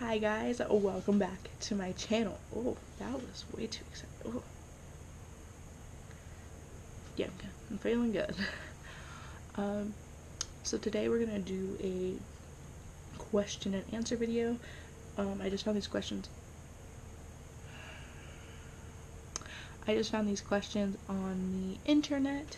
Hi guys, welcome back to my channel. Oh, that was way too exciting. Oh. Yeah, I'm good. I'm feeling good. So today we're gonna do a question and answer video. I just found these questions on the internet.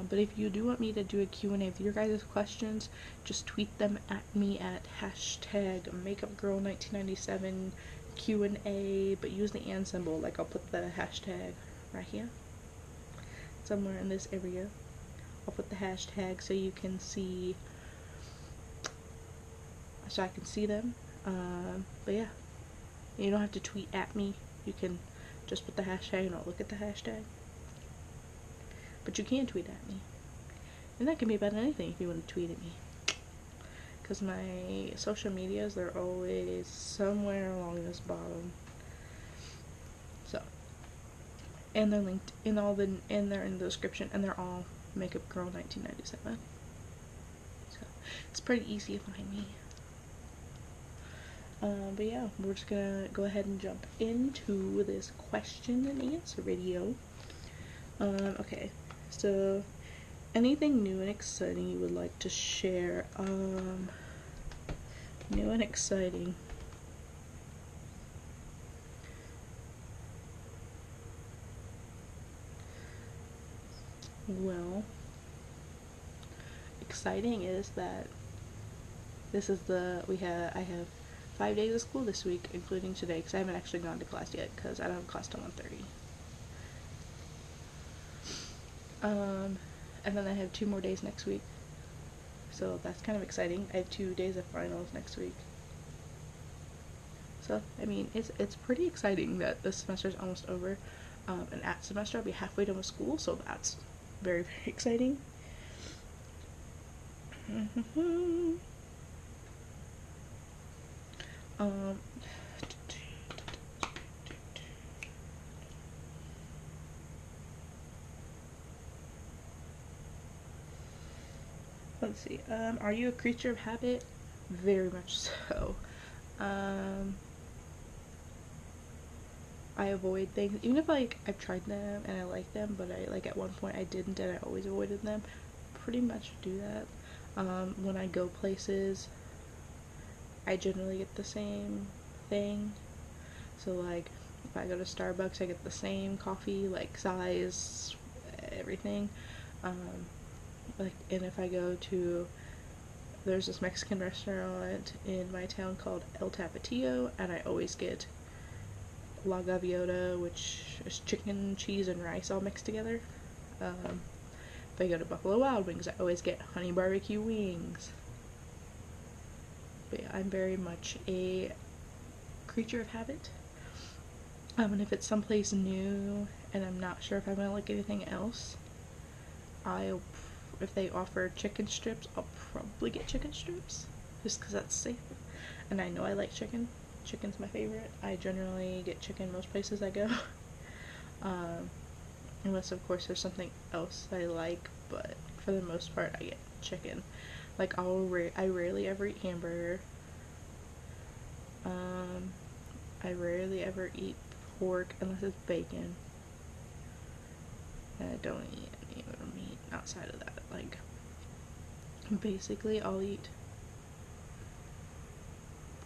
But if you do want me to do a Q&A with your guys' questions, just tweet them at me at hashtag makeupgirl1997 Q&A, but use the and symbol. Like, I'll put the hashtag right here, somewhere in this area. I'll put the hashtag so you can see, so I can see them. But yeah, you don't have to tweet at me. You can just put the hashtag and I'll look at the hashtag. But you can tweet at me. And that can be about anything if you want to tweet at me. Because my social medias, they're always somewhere along this bottom. So, and they're linked in and they're in the description, and they're all Makeup Girl 1997. So, it's pretty easy to find me. But yeah, we're just gonna go ahead and jump into this question and answer video. Okay. So, anything new and exciting you would like to share? New and exciting. Well, exciting is that this is I have 5 days of school this week, including today, because I haven't actually gone to class yet, because I don't have class till 1:30. And then I have 2 more days next week, so that's kind of exciting. I have 2 days of finals next week. So, I mean, it's pretty exciting that this semester is almost over. And at semester I'll be halfway done with school, so that's very, very exciting. Let's see. Are you a creature of habit? Very much so. I avoid things, even if I've tried them and I like them, but at one point I didn't, and I always avoided them. Pretty much do that. When I go places, I generally get the same thing. So like, if I go to Starbucks, I get the same coffee, like size, everything. And if I go to, there's this Mexican restaurant in my town called El Tapatio, and I always get La Gaviota, which is chicken, cheese, and rice all mixed together. If I go to Buffalo Wild Wings, I always get honey barbecue wings. But yeah, I'm very much a creature of habit. And if it's someplace new and I'm not sure if I'm gonna like anything else, if they offer chicken strips, I'll probably get chicken strips, just because that's safe. And I know I like chicken. Chicken's my favorite. I generally get chicken most places I go. Unless of course there's something else I like, but for the most part I get chicken. Like I rarely ever eat hamburger. I rarely ever eat pork unless it's bacon. And I don't eat any other meat outside of that. Like, basically I'll eat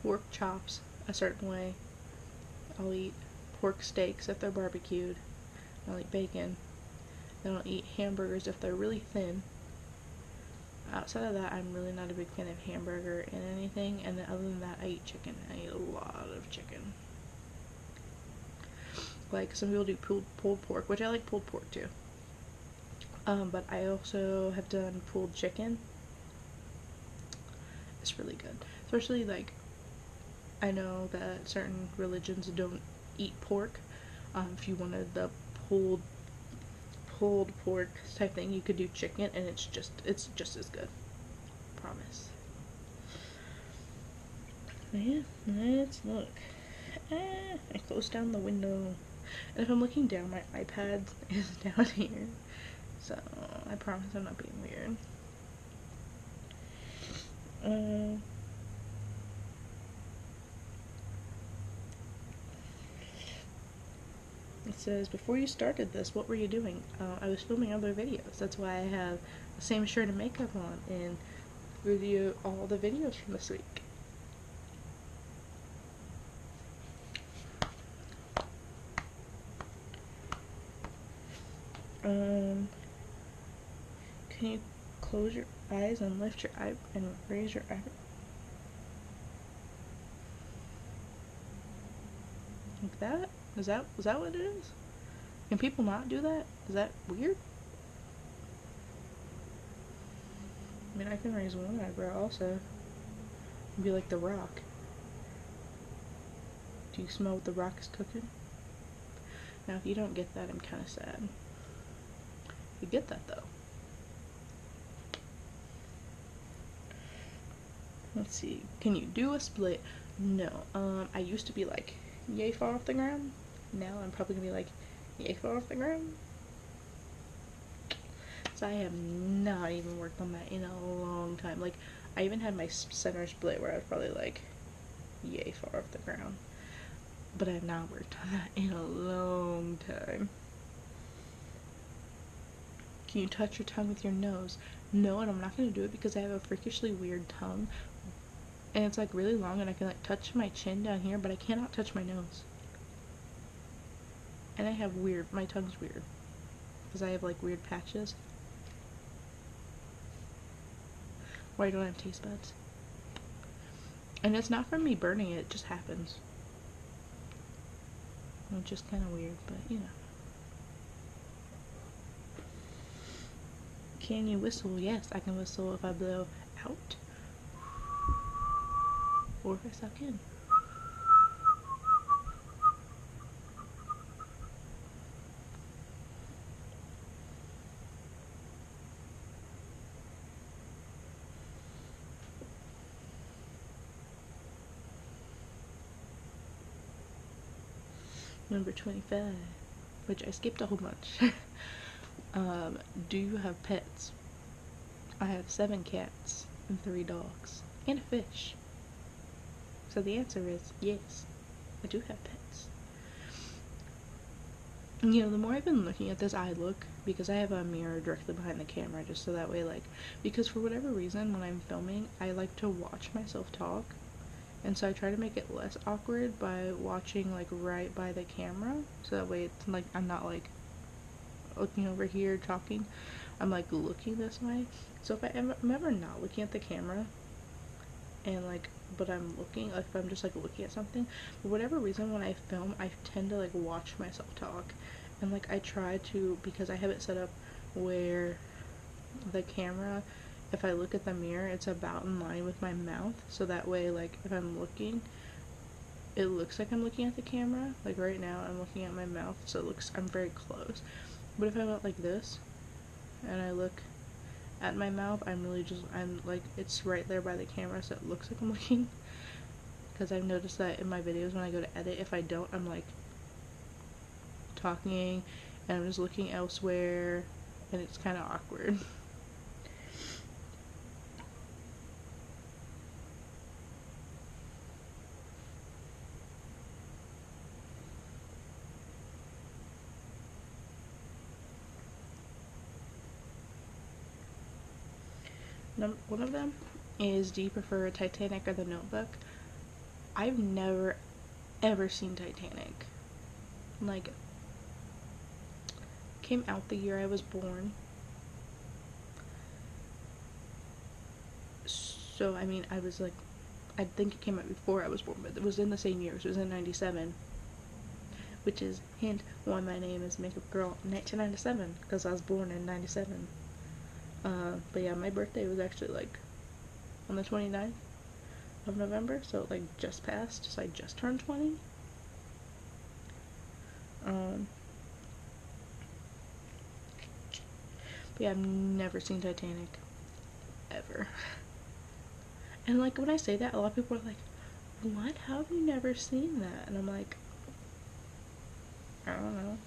pork chops a certain way. I'll eat pork steaks if they're barbecued. I'll eat bacon. Then I'll eat hamburgers if they're really thin. Outside of that, I'm really not a big fan of hamburger in anything, and then other than that, I eat chicken. I eat a lot of chicken. Like, some people do pulled pork, which I like pulled pork too. But I also have done pulled chicken. It's really good. Especially, like, I know that certain religions don't eat pork. If you wanted the pulled pork type thing, you could do chicken, and it's just as good. Promise. Yeah, let's look. I closed down the window. And if I'm looking down, my iPad is down here. So, I promise I'm not being weird. It says, before you started this, what were you doing? I was filming other videos. That's why I have the same shirt and makeup on in all the videos from this week. Can you close your eyes and lift your eye and raise your eye? Like that? Is that what it is? Can people not do that? Is that weird? I mean, I can raise one eyebrow also. Be like The Rock. Do you smell what The Rock is cooking? Now, if you don't get that, I'm kind of sad. You get that though. Let's see. Can you do a split? No. I used to be like yay far off the ground. Now I'm probably gonna be like yay far off the ground. So I have not even worked on that in a long time. Like, I even had my center split where I was probably like yay far off the ground. But I have not worked on that in a long time. Can you touch your tongue with your nose? No, and I'm not gonna do it because I have a freakishly weird tongue. And it's like really long and I can like touch my chin down here, but I cannot touch my nose. And I have my tongue's weird. Because I have like weird patches. Where I don't have taste buds. And it's not from me burning it just happens. It's just kind of weird, but you know. Can you whistle? Yes, I can whistle if I blow out. Or if I suck in. Number 25, which I skipped a whole bunch. Do you have pets? I have 7 cats and 3 dogs and a fish. So the answer is yes, I do have pets. You know, the more I've been looking at this eye look, because I have a mirror directly behind the camera, just so that way, like, because for whatever reason, when I'm filming, I like to watch myself talk. And so I try to make it less awkward by watching like right by the camera, so that way it's like I'm not like looking over here talking, I'm like looking this way. So if I'm ever not looking at the camera and like, but I'm looking, like if I'm just like looking at something, for whatever reason when I film I tend to like watch myself talk, and like I try to, because I have it set up where the camera, if I look at the mirror, it's about in line with my mouth, so that way, like, if I'm looking, it looks like I'm looking at the camera. Like, right now, I'm looking at my mouth, so it looks, I'm very close. But if I went like this, and I look at my mouth, I'm like, it's right there by the camera, so it looks like I'm looking. Because I've noticed that in my videos, when I go to edit, if I don't, I'm, like, talking, and I'm just looking elsewhere, and it's kind of awkward. One of them is, do you prefer Titanic or The Notebook? I've never ever seen Titanic. Like, came out the year I was born. So, I mean, I was like, I think it came out before I was born, but it was in the same year, so it was in 97. Which is, hint, why my name is Makeup Girl 1997, because I was born in 97. But yeah, my birthday was actually like on the 29th of November, so it like just passed, so I just turned 20. But yeah, I've never seen Titanic. Ever. And like, when I say that, a lot of people are like, what? How have you never seen that? And I'm like, I don't know.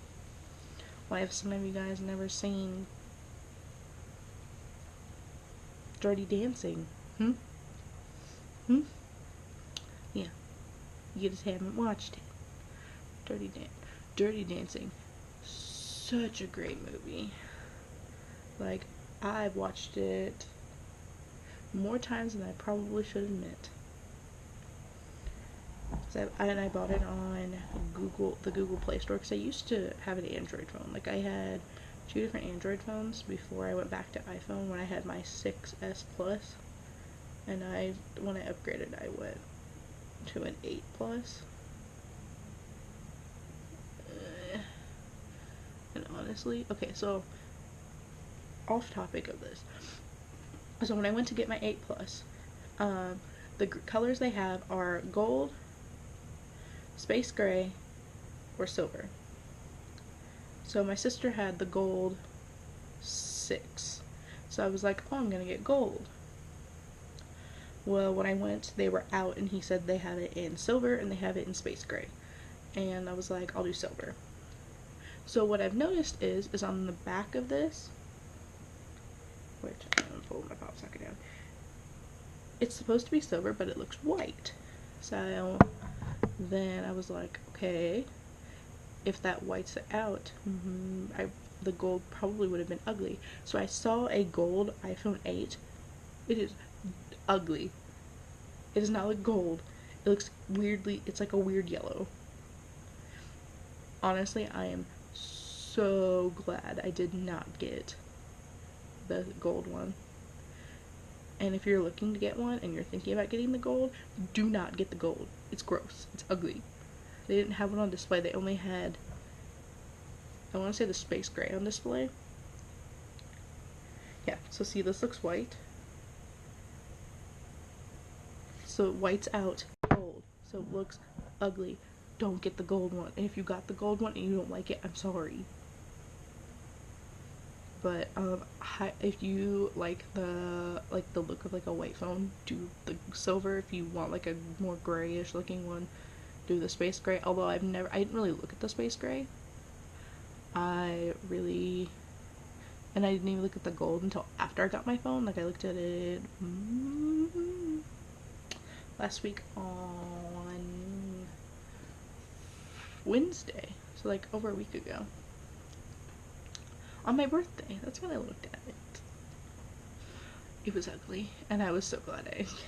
Why have some of you guys never seen Dirty Dancing? Yeah. You just haven't watched it. Dirty Dancing, such a great movie. Like, I've watched it more times than I probably should admit. And I bought it on the Google Play Store, because I used to have an Android phone. Like, I had 2 different Android phones before I went back to iPhone when I had my 6S Plus. And when I upgraded, I went to an 8 Plus. And honestly, okay, so off topic of this. So when I went to get my 8 Plus, the colors they have are gold, space gray, or silver. So my sister had the gold 6. So I was like, oh, I'm gonna get gold. Well, when I went, they were out, and he said they have it in silver and they have it in space gray. And I was like, I'll do silver. So what I've noticed is on the back of this, which I'm gonna pull my pop socket down, it's supposed to be silver, but it looks white. So then I was like, okay, if that whites it out, the gold probably would have been ugly. So I saw a gold iPhone 8. It is ugly. It does not look gold. It looks weirdly, it's like a weird yellow. Honestly, I am so glad I did not get the gold one. And if you're looking to get one and you're thinking about getting the gold, do not get the gold. It's gross. It's ugly. They didn't have one on display. They only had, I want to say, the space gray on display. Yeah, so see, this looks white. So it whites out gold. So it looks ugly. Don't get the gold one. And if you got the gold one and you don't like it, I'm sorry. But if you like the look of like a white phone, do the silver. If you want like a more grayish looking one, do the space gray. Although I didn't really look at the space gray. And I didn't even look at the gold until after I got my phone. Like, I looked at it last week on Wednesday, so like over a week ago. On my birthday, that's when I looked at it. It was ugly, and I was so glad I didn't get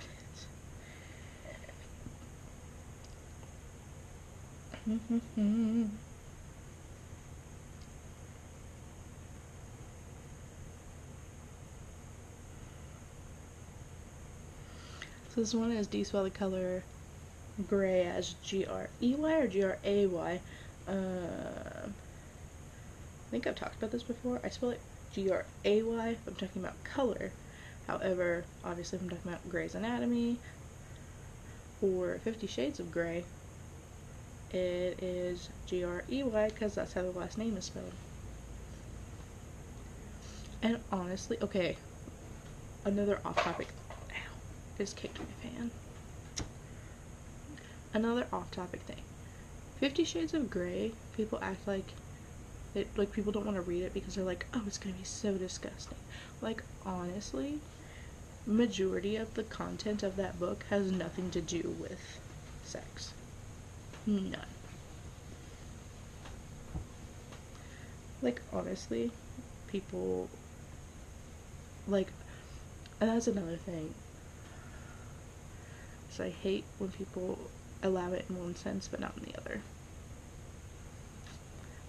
it. So this one is, do you spell the color gray as G-R-E-Y or G-R-A-Y? I think I've talked about this before. I spell it G-R-A-Y if I'm talking about color. However, obviously if I'm talking about Grey's Anatomy or 50 Shades of Grey, it is G-R-E-Y because that's how the last name is spelled. And honestly, okay, another off-topic. Ow, just kicked my fan. Another off-topic thing. 50 Shades of Grey, people act like people don't want to read it because they're like, oh, it's gonna be so disgusting. Like, honestly, majority of the content of that book has nothing to do with sex. None. Like, honestly, people, like, and that's another thing. So I hate when people allow it in one sense but not in the other.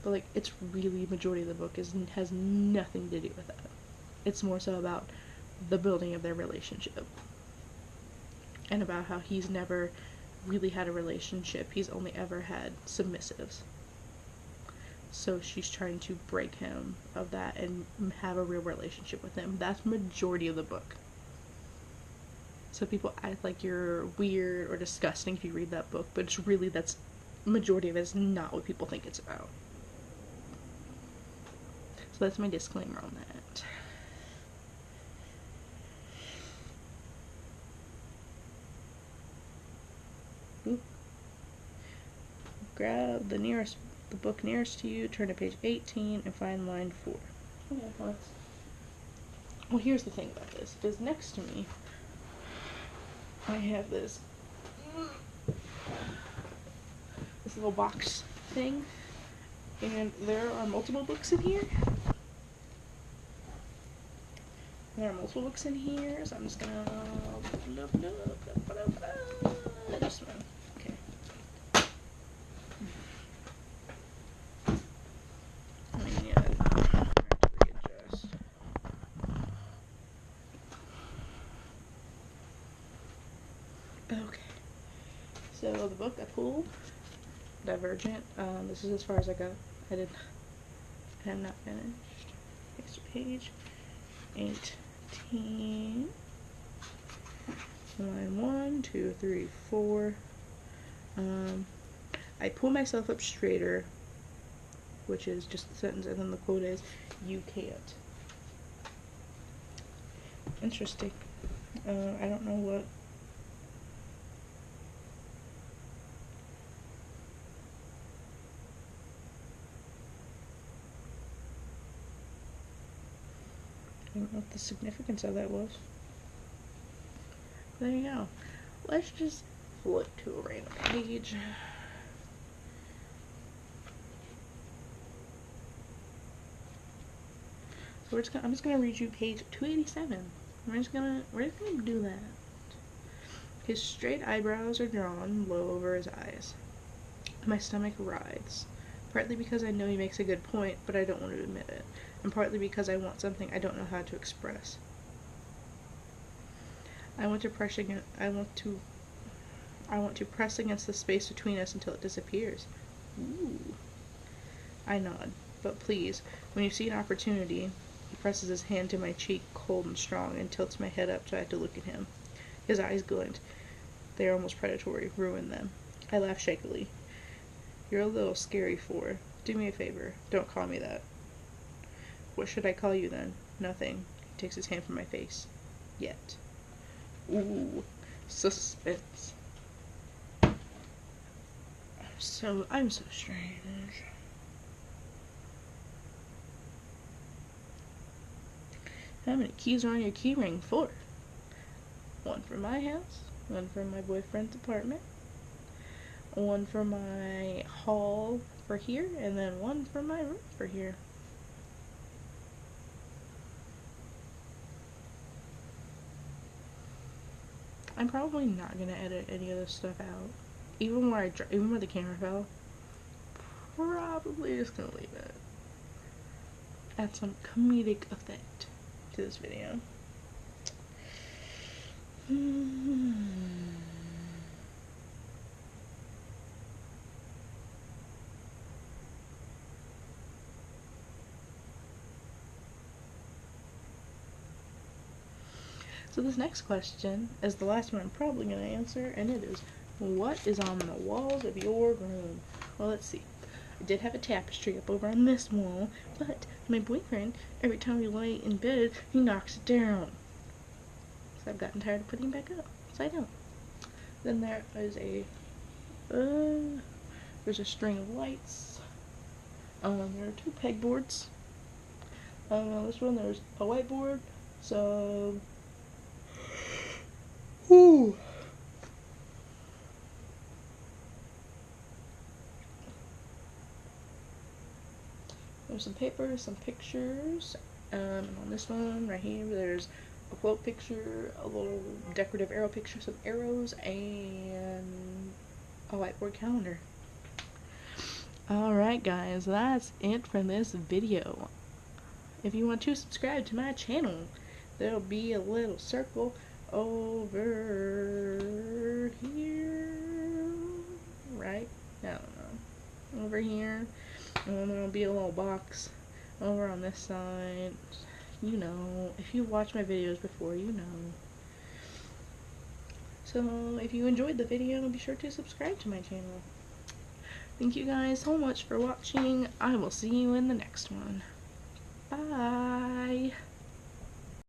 But like, it's really, majority of the book has nothing to do with that. It's more so about the building of their relationship. And about how he's never really had a relationship. He's only ever had submissives. So she's trying to break him of that and have a real relationship with him. That's majority of the book. So people act like you're weird or disgusting if you read that book, but it's really, that's majority of it is not what people think it's about. So that's my disclaimer on that. Ooh. Grab the book nearest to you, turn to page 18, and find line 4. Okay, well, here's the thing about this, is next to me, I have this little box thing, And there are multiple books in here. There are multiple books in here, so I'm just gonna this one. Okay. I mean, yeah, I have to readjust. Okay. So the book I pulled, Divergent. This is as far as I go. I have not finished. Next page. 18. Line 1, 2, 3, 4. I pull myself up straighter, which is just the sentence, and then the quote is, "You can't." Interesting. I don't know what. I don't know what the significance of that was. There you go. Let's just flip to a random page. So I'm just gonna read you page 287. We're just gonna do that. His straight eyebrows are drawn low over his eyes. My stomach writhes, partly because I know he makes a good point, but I don't want to admit it, and partly because I want something I don't know how to express. I want to press against the space between us until it disappears. Ooh. I nod. But please, when you see an opportunity, he presses his hand to my cheek, cold and strong, and tilts my head up so I have to look at him. His eyes glint. They are almost predatory. Ruin them. I laugh shakily. You're a little scary for. Do me a favor. Don't call me that. What should I call you then? Nothing. He takes his hand from my face. Yet. Ooh. Suspense. I'm so strange. How many keys are on your key ring? 4. 1 for my house, 1 for my boyfriend's apartment, 1 for my hall for here, and then 1 for my room for here. I'm probably not gonna edit any of this stuff out. Even where the camera fell. Probably just gonna leave it. Add some comedic effect to this video. So this next question is the last one I'm probably going to answer, and it is, what is on the walls of your room? Well, let's see. I did have a tapestry up over on this wall, but my boyfriend, every time we lay in bed, he knocks it down. So I've gotten tired of putting it back up, so I don't. Then there is there's a string of lights. There are 2 pegboards. On this one there's a whiteboard, so ooh. There's some paper, some pictures, and on this one right here there's a quote picture, a little decorative arrow picture, some arrows, and a whiteboard calendar. Alright guys, that's it for this video. If you want to subscribe to my channel, there'll be a little circle over here, right? I don't know. Over here, and then there'll be a little box over on this side. You know, if you've watched my videos before, you know. So, if you enjoyed the video, be sure to subscribe to my channel. Thank you guys so much for watching. I will see you in the next one. Bye!